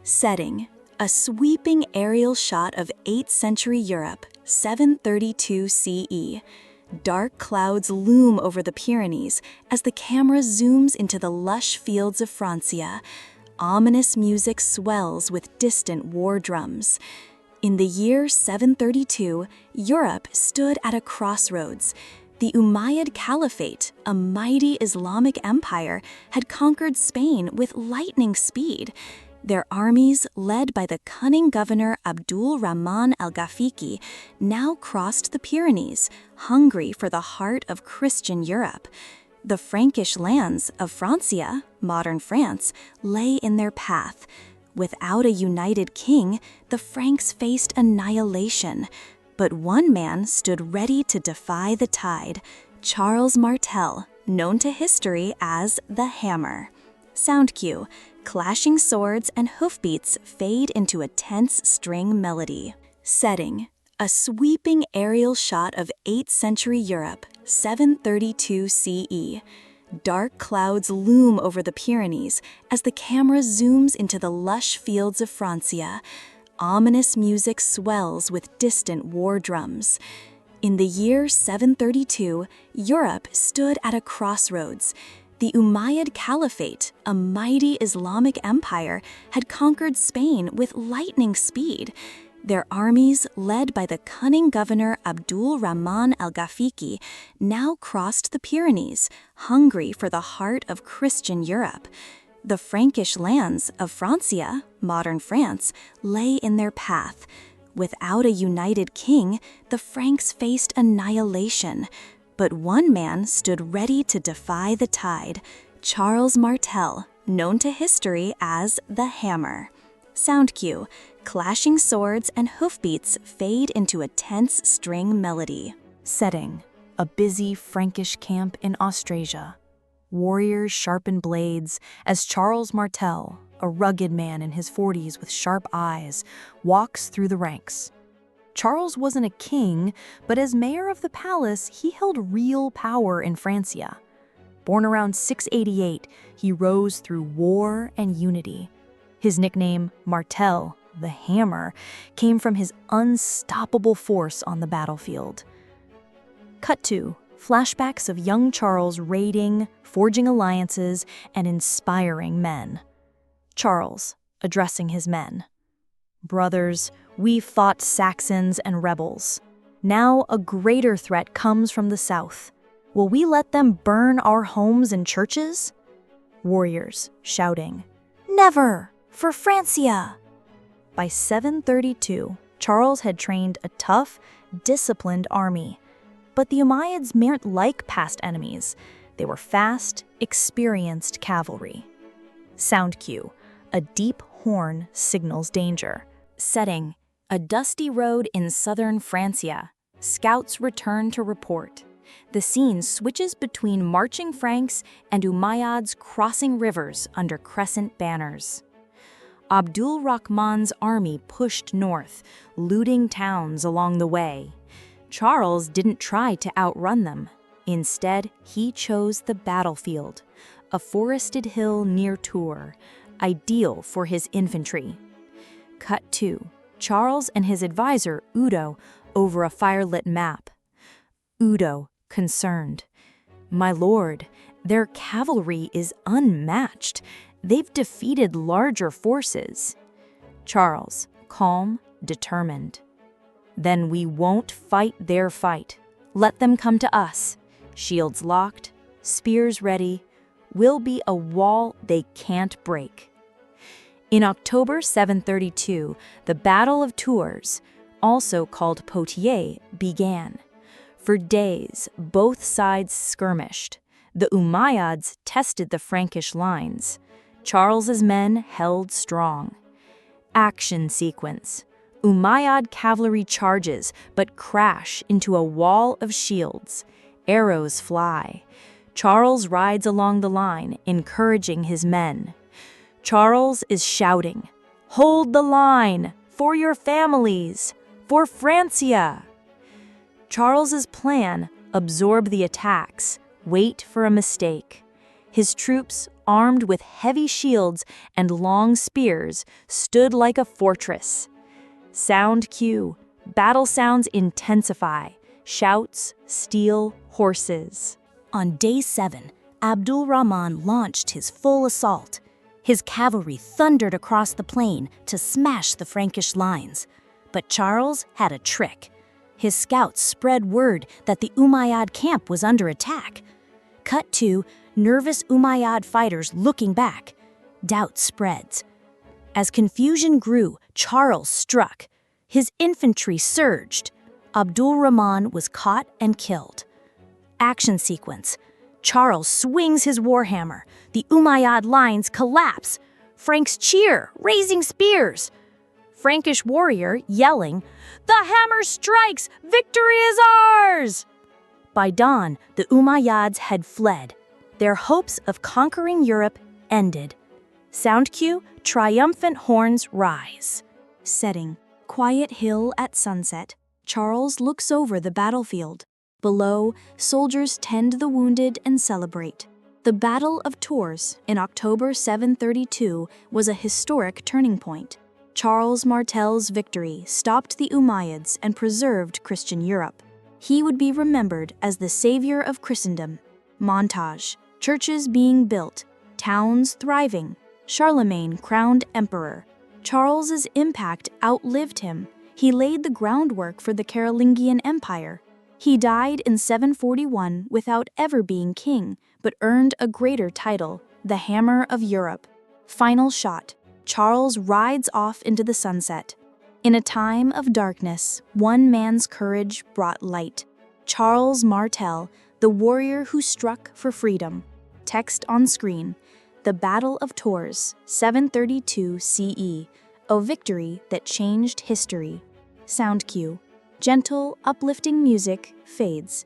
Setting: a sweeping aerial shot of 8th century Europe, 732 CE. Dark clouds loom over the Pyrenees as the camera zooms into the lush fields of Francia. Ominous music swells with distant war drums. In the year 732, Europe stood at a crossroads. The Umayyad Caliphate, a mighty Islamic empire, had conquered Spain with lightning speed. Their armies, led by the cunning governor Abdul Rahman al-Ghafiqi, now crossed the Pyrenees, hungry for the heart of Christian Europe. The Frankish lands of Francia, modern France, lay in their path. Without a united king, the Franks faced annihilation. But one man stood ready to defy the tide: Charles Martel, known to history as the Hammer. Sound cue: clashing swords and hoofbeats fade into a tense string melody. Setting: a sweeping aerial shot of 8th century Europe, 732 CE. Dark clouds loom over the Pyrenees as the camera zooms into the lush fields of Francia. Ominous music swells with distant war drums. In the year 732, Europe stood at a crossroads. The Umayyad Caliphate, a mighty Islamic empire, had conquered Spain with lightning speed. Their armies, led by the cunning governor Abdul Rahman al-Ghafiqi, now crossed the Pyrenees, hungry for the heart of Christian Europe. The Frankish lands of Francia, modern France, lay in their path. Without a united king, the Franks faced annihilation. But one man stood ready to defy the tide: Charles Martel, known to history as the Hammer. Sound cue: clashing swords and hoofbeats fade into a tense string melody. Setting: a busy Frankish camp in Austrasia. Warriors sharpen blades as Charles Martel, a rugged man in his 40s with sharp eyes, walks through the ranks. Charles wasn't a king, but as mayor of the palace, he held real power in Francia. Born around 688, he rose through war and unity. His nickname, Martel, the Hammer, came from his unstoppable force on the battlefield. Cut to flashbacks of young Charles raiding, forging alliances, and inspiring men. Charles, addressing his men: "Brothers, we fought Saxons and rebels. Now a greater threat comes from the south. Will we let them burn our homes and churches?" Warriors, shouting, "Never! For Francia!" By 732, Charles had trained a tough, disciplined army. But the Umayyads weren't like past enemies. They were fast, experienced cavalry. Sound cue: a deep horn signals danger. Setting: a dusty road in southern Francia. Scouts return to report. The scene switches between marching Franks and Umayyads crossing rivers under crescent banners. Abdul Rahman's army pushed north, looting towns along the way. Charles didn't try to outrun them. Instead, he chose the battlefield, a forested hill near Tours, ideal for his infantry. Cut to Charles and his advisor, Udo, over a firelit map. Udo, concerned: "My lord, their cavalry is unmatched. They've defeated larger forces." Charles, calm, determined: "Then we won't fight their fight. Let them come to us. Shields locked, spears ready. We'll be a wall they can't break." In October 732, the Battle of Tours, also called Poitiers, began. For days, both sides skirmished. The Umayyads tested the Frankish lines. Charles's men held strong. Action sequence: Umayyad cavalry charges, but crash into a wall of shields. Arrows fly. Charles rides along the line, encouraging his men. Charles is shouting, "Hold the line! For your families! For Francia!" Charles's plan: absorb the attacks, wait for a mistake. His troops, armed with heavy shields and long spears, stood like a fortress. Sound cue. Battle sounds intensify. Shouts, steel, horses. On day 7, Abdul Rahman launched his full assault. His cavalry thundered across the plain to smash the Frankish lines. But Charles had a trick. His scouts spread word that the Umayyad camp was under attack. Cut to nervous Umayyad fighters looking back. Doubt spreads. As confusion grew, Charles struck. His infantry surged. Abdul Rahman was caught and killed. Action sequence. Charles swings his warhammer. The Umayyad lines collapse. Franks cheer, raising spears. Frankish warrior yelling, "The hammer strikes! Victory is ours!" By dawn, the Umayyads had fled. Their hopes of conquering Europe ended. Sound cue, triumphant horns rise. Setting, quiet hill at sunset. Charles looks over the battlefield. Below, soldiers tend the wounded and celebrate. The Battle of Tours in October 732 was a historic turning point. Charles Martel's victory stopped the Umayyads and preserved Christian Europe. He would be remembered as the savior of Christendom. Montage, churches being built, towns thriving, Charlemagne crowned emperor. Charles's impact outlived him. He laid the groundwork for the Carolingian Empire. He died in 741 without ever being king, but earned a greater title, the Hammer of Europe. Final shot. Charles rides off into the sunset. In a time of darkness, one man's courage brought light. Charles Martel, the warrior who struck for freedom. Text on screen. The Battle of Tours, 732 CE. A victory that changed history. Sound cue. Gentle, uplifting music fades.